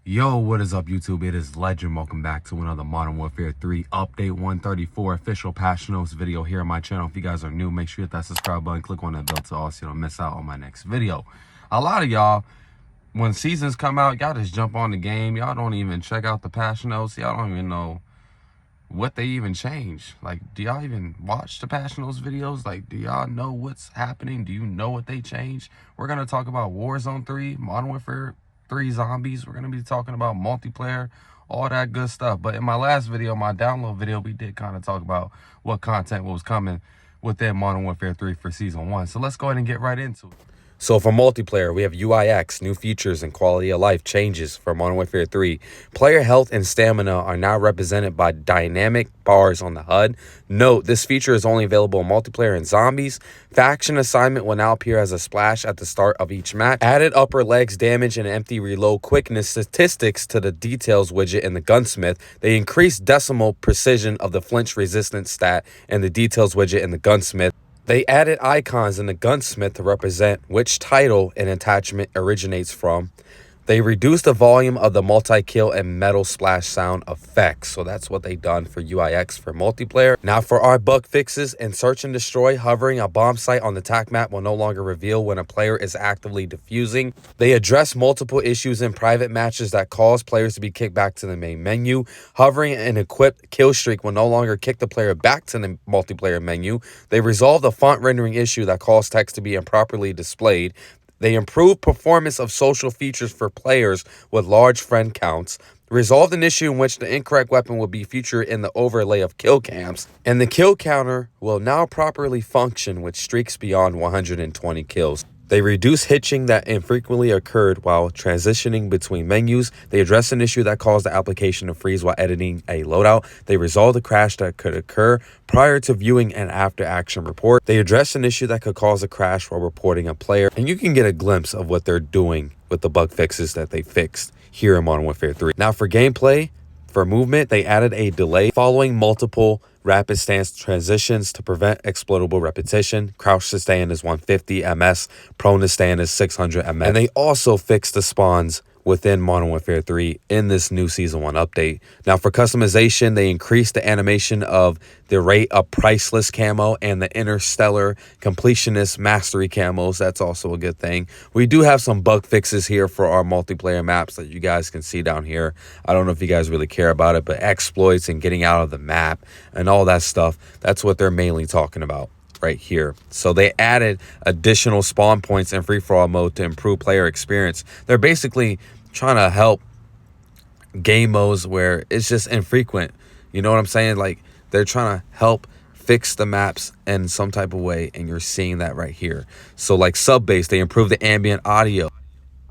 Yo, what is up, YouTube? It is Legend. Welcome back to another Modern Warfare 3 Update 134 official patch notes video here on my channel. If you guys are new, make sure you hit that subscribe button, click on that bell to all so you don't miss out on my next video. A lot of y'all, when seasons come out, y'all just jump on the game. Y'all don't even check out the patch notes. Y'all don't even know what they even changed. Like, do y'all even watch the patch notes videos? Like, do y'all know what's happening? Do you know what they changed? We're going to talk about Warzone 3, Modern Warfare 3 Zombies. We're going to be talking about multiplayer, all that good stuff. But in my last video, my download video, we did kind of talk about what content was coming within Modern Warfare 3 for Season 1. So let's go ahead and get right into it. So for multiplayer, we have UIX, new features and quality of life changes for Modern Warfare 3. Player health and stamina are now represented by dynamic bars on the HUD. Note, this feature is only available in multiplayer and zombies. Faction assignment will now appear as a splash at the start of each match. Added upper legs damage and empty reload quickness statistics to the details widget in the gunsmith. They increased decimal precision of the flinch resistance stat and the details widget in the gunsmith. They added icons in the gunsmith to represent which title an attachment originates from. They reduced the volume of the multi-kill and metal splash sound effects. So that's what they done for UIX for multiplayer. Now for our bug fixes, in search and destroy, hovering a bomb site on the attack map will no longer reveal when a player is actively defusing. They address multiple issues in private matches that cause players to be kicked back to the main menu. Hovering an equipped kill streak will no longer kick the player back to the multiplayer menu. They resolved the font rendering issue that caused text to be improperly displayed. They improved performance of social features for players with large friend counts, resolved an issue in which the incorrect weapon will be featured in the overlay of kill cams, and the kill counter will now properly function with streaks beyond 120 kills. They reduce hitching that infrequently occurred while transitioning between menus. They address an issue that caused the application to freeze while editing a loadout. They resolve the crash that could occur prior to viewing an after-action report. They address an issue that could cause a crash while reporting a player. And you can get a glimpse of what they're doing with the bug fixes that they fixed here in Modern Warfare 3. Now for gameplay, for movement, they added a delay following multiple rapid stance transitions to prevent explodable repetition. Crouch to stand is 150 ms, prone to stand is 600 ms. And they also fixed the spawns within Modern Warfare 3 in this new Season 1 update. Now for customization, they increased the animation of the rate of priceless camo and the interstellar completionist mastery camos. That's also a good thing. We do have some bug fixes here for our multiplayer maps that you guys can see down here. I don't know if you guys really care about it, but exploits and getting out of the map and all that stuff, that's what they're mainly talking about right here. So they added additional spawn points in free-for-all mode to improve player experience. They're basically trying to help game modes where it's just infrequent. You know what I'm saying? Like, they're trying to help fix the maps in some type of way, and you're seeing that right here. So like sub base, they improved the ambient audio.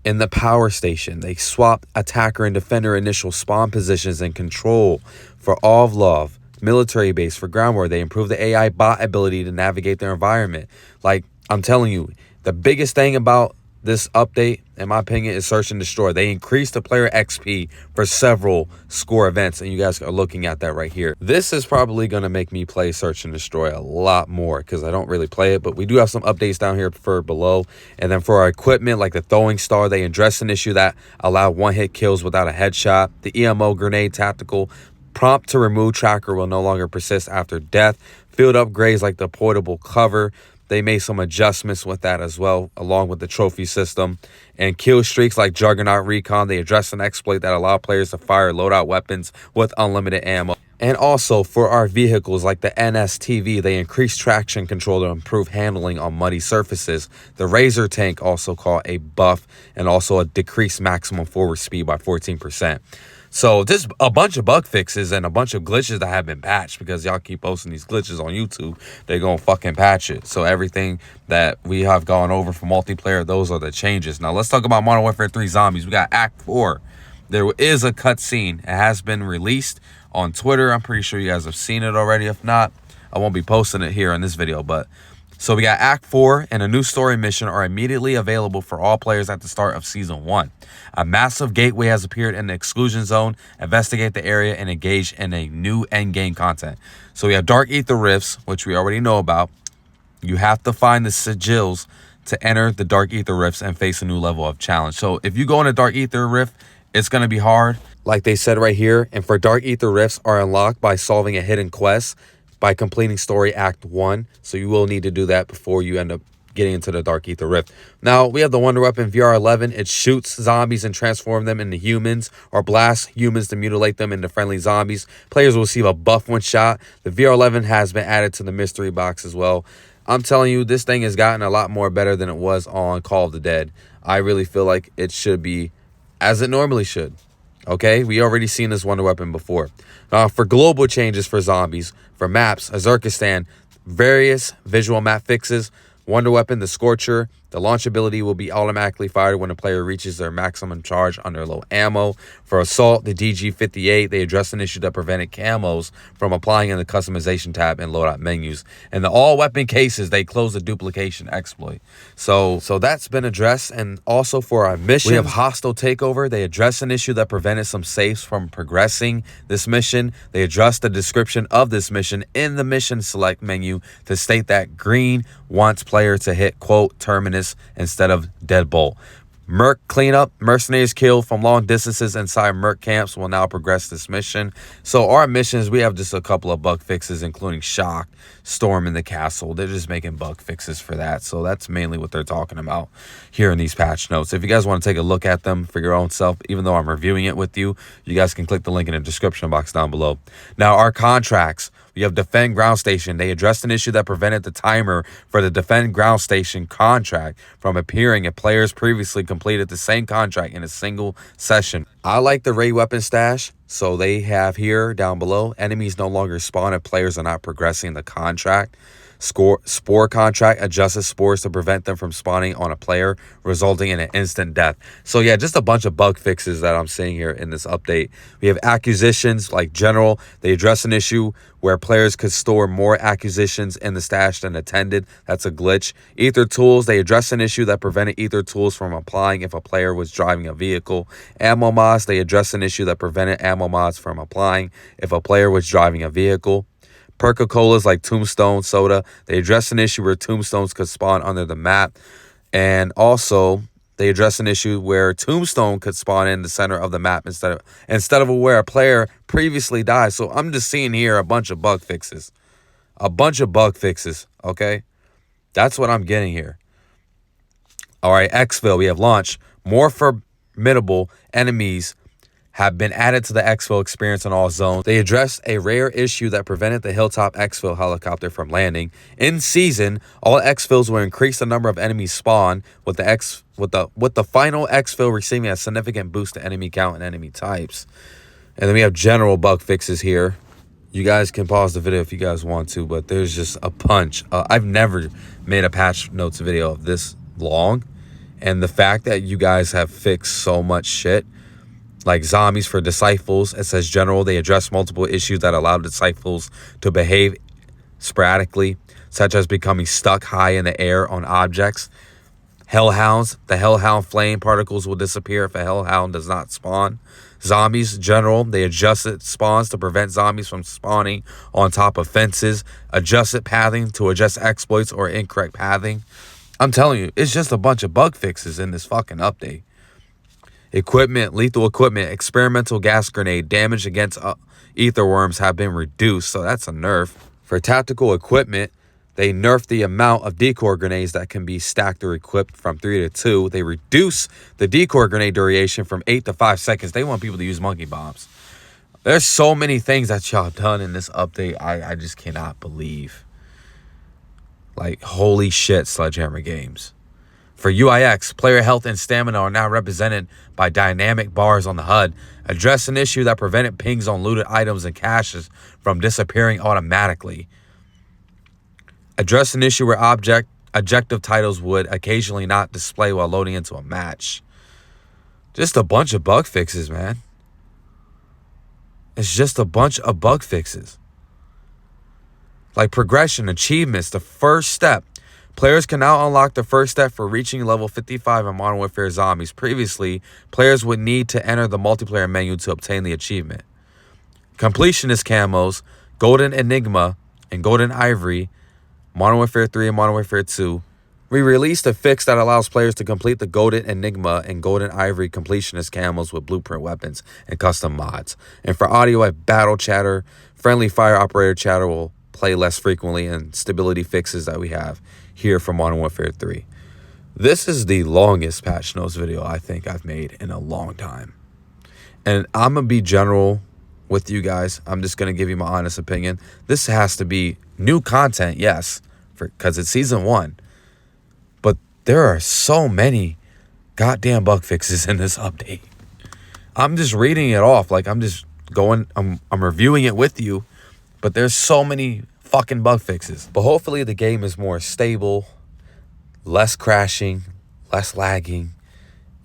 In the power station, they swapped attacker and defender initial spawn positions and control for all of love. Military base for ground war, they improved the AI bot ability to navigate their environment. Like, I'm telling you, the biggest thing about this update, in my opinion, is search and destroy. They increased the player XP for several score events, and you guys are looking at that right here. This is probably going to make me play search and destroy a lot more because I don't really play it, but we do have some updates down here for below. And then for our equipment, like the throwing star, they addressed an issue that allowed one-hit kills without a headshot. The EMO grenade tactical prompt to remove tracker will no longer persist after death. Field upgrades like the portable cover, they made some adjustments with that as well, along with the trophy system. And kill streaks like Juggernaut Recon, they addressed an exploit that allowed players to fire loadout weapons with unlimited ammo. And also for our vehicles like the NSTV, they increased traction control to improve handling on muddy surfaces. The Razor tank also caught a buff and also a decreased maximum forward speed by 14%. So just a bunch of bug fixes and a bunch of glitches that have been patched, because y'all keep posting these glitches on YouTube. They're going to fucking patch it. So everything that we have gone over for multiplayer, those are the changes. Now let's talk about Modern Warfare 3 Zombies. We got Act 4. There is a cutscene. It has been released on Twitter. I'm pretty sure you guys have seen it already. If not, I won't be posting it here in this video, but so we got Act 4 and a new story mission are immediately available for all players at the start of Season 1. A massive gateway has appeared in the exclusion zone. Investigate the area and engage in a new endgame content. So we have Dark Ether Rifts, which we already know about. You have to find the sigils to enter the Dark Ether Rifts and face a new level of challenge. So if you go in a Dark Ether Rift, It's going to be hard, like they said right here. And for Dark Ether Rifts are unlocked by solving a hidden quest by completing Story Act 1. So you will need to do that before you end up getting into the Dark Ether Rift. Now, we have the Wonder Weapon VR11. It shoots zombies and transforms them into humans, or blasts humans to mutilate them into friendly zombies. Players will receive a buff when shot. The VR11 has been added to the mystery box as well. I'm telling you, this thing has gotten a lot more better than it was on Call of the Dead. I really feel like it should be as it normally should. Okay, we already seen this Wonder Weapon before. For global changes for zombies, for maps, Uzbekistan, various visual map fixes, Wonder Weapon, the Scorcher, the launch ability will be automatically fired when a player reaches their maximum charge under low ammo. For Assault, the DG58, they addressed an issue that prevented camos from applying in the customization tab and loadout menus. In the all weapon cases, they closed the duplication exploit. So that's been addressed. And also for our mission, we have Hostile Takeover. They addressed an issue that prevented some safes from progressing this mission. They addressed the description of this mission in the mission select menu to state that green wants player to hit, quote, terminus instead of deadbolt. Merc cleanup. Mercenaries killed from long distances inside merc camps will now progress this mission. So our missions, we have just a couple of bug fixes, including Shock, Storm in the Castle. They're just making bug fixes for that. So that's mainly what they're talking about here in these patch notes. If you guys want to take a look at them for your own self, even though I'm reviewing it with you, you guys can click the link in the description box down below. Now, our contracts. We have Defend Ground Station. They addressed an issue that prevented the timer for the Defend Ground Station contract from appearing if players previously completed the same contract in a single session. I like the Ray Weapon Stash. So they have here down below, enemies no longer spawn if players are not progressing the contract. Spore contract adjusts spores to prevent them from spawning on a player, resulting in an instant death. So yeah, just a bunch of bug fixes that I'm seeing here in this update. We have acquisitions like General. They address an issue where players could store more acquisitions in the stash than attended. That's a glitch. Ether Tools. They address an issue that prevented Ether Tools from applying if a player was driving a vehicle. Ammo mods. They address an issue that prevented ammo mods from applying if a player was driving a vehicle. Perca-Colas like Tombstone Soda. They address an issue where tombstones could spawn under the map. And also, they address an issue where Tombstone could spawn in the center of the map instead of where a player previously died. So I'm just seeing here a bunch of bug fixes. A bunch of bug fixes, okay? That's what I'm getting here. All right, Exfil, we have launched. More formidable enemies have been added to the exfil experience in all zones. They addressed a rare issue that prevented the Hilltop exfil helicopter from landing. In season, all exfils will increase the number of enemies spawn, with the final exfil receiving a significant boost to enemy count and enemy types. And then we have general bug fixes here. You guys can pause the video if you guys want to, but there's just a bunch. I've never made a patch notes video of this long, and the fact that you guys have fixed so much shit, like zombies for disciples. It says general. They address multiple issues that allow disciples to behave sporadically, such as becoming stuck high in the air on objects. Hellhounds. The Hellhound flame particles will disappear if a Hellhound does not spawn. Zombies, general. They adjusted spawns to prevent zombies from spawning on top of fences. Adjusted pathing to adjust exploits or incorrect pathing. I'm telling you, it's just a bunch of bug fixes in this fucking update. Equipment, lethal equipment, experimental gas grenade, damage against ether worms have been reduced. So that's a nerf. For tactical equipment, they nerfed the amount of decoy grenades that can be stacked or equipped from 3 to 2. They reduce the decoy grenade duration from 8 to 5 seconds. They want people to use monkey bombs. There's so many things that y'all done in this update. I just cannot believe. Like, holy shit, Sledgehammer Games. For UIX, player health and stamina are now represented by dynamic bars on the HUD. Address an issue that prevented pings on looted items and caches from disappearing automatically. Address an issue where objective titles would occasionally not display while loading into a match. Just a bunch of bug fixes, man. It's just a bunch of bug fixes. Like progression, achievements, the first step. Players can now unlock the first step for reaching level 55 in Modern Warfare Zombies. Previously, players would need to enter the multiplayer menu to obtain the achievement. Completionist camos, Golden Enigma, and Golden Ivory, Modern Warfare 3 and Modern Warfare 2, We released a fix that allows players to complete the Golden Enigma and Golden Ivory completionist camos with blueprint weapons and custom mods. And for audio at Battle Chatter, friendly fire operator chatter will play less frequently, and stability fixes that we have here from Modern Warfare 3. This is the longest patch notes video I think I've made in a long time. And I'm going to be general with you guys. I'm just going to give you my honest opinion. This has to be new content, yes, because it's Season 1. But there are so many goddamn bug fixes in this update. I'm just reading it off. Like, I'm just going, I'm reviewing it with you. But there's so many fucking bug fixes. But hopefully the game is more stable, less crashing, less lagging,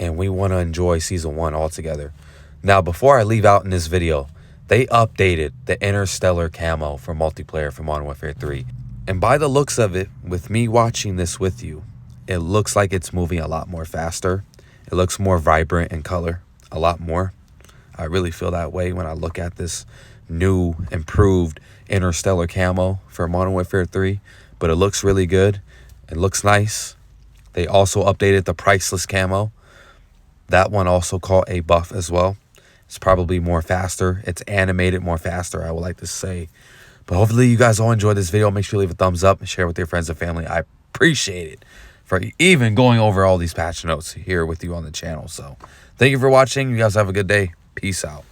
and we want to enjoy Season 1 altogether. Now, before I leave out in this video, they updated the Interstellar camo for multiplayer for Modern Warfare 3. And by the looks of it, with me watching this with you, it looks like it's moving a lot more faster. It looks more vibrant in color, a lot more. I really feel that way when I look at this new, improved Interstellar camo for Modern Warfare 3. But it looks really good. It looks nice. They also updated the Priceless camo. That one also caught a buff as well. It's probably more faster. It's animated more faster, I would like to say. But hopefully you guys all enjoyed this video. Make sure you leave a thumbs up and share with your friends and family. I appreciate it for even going over all these patch notes here with you on the channel. So thank you for watching. You guys have a good day. Peace out.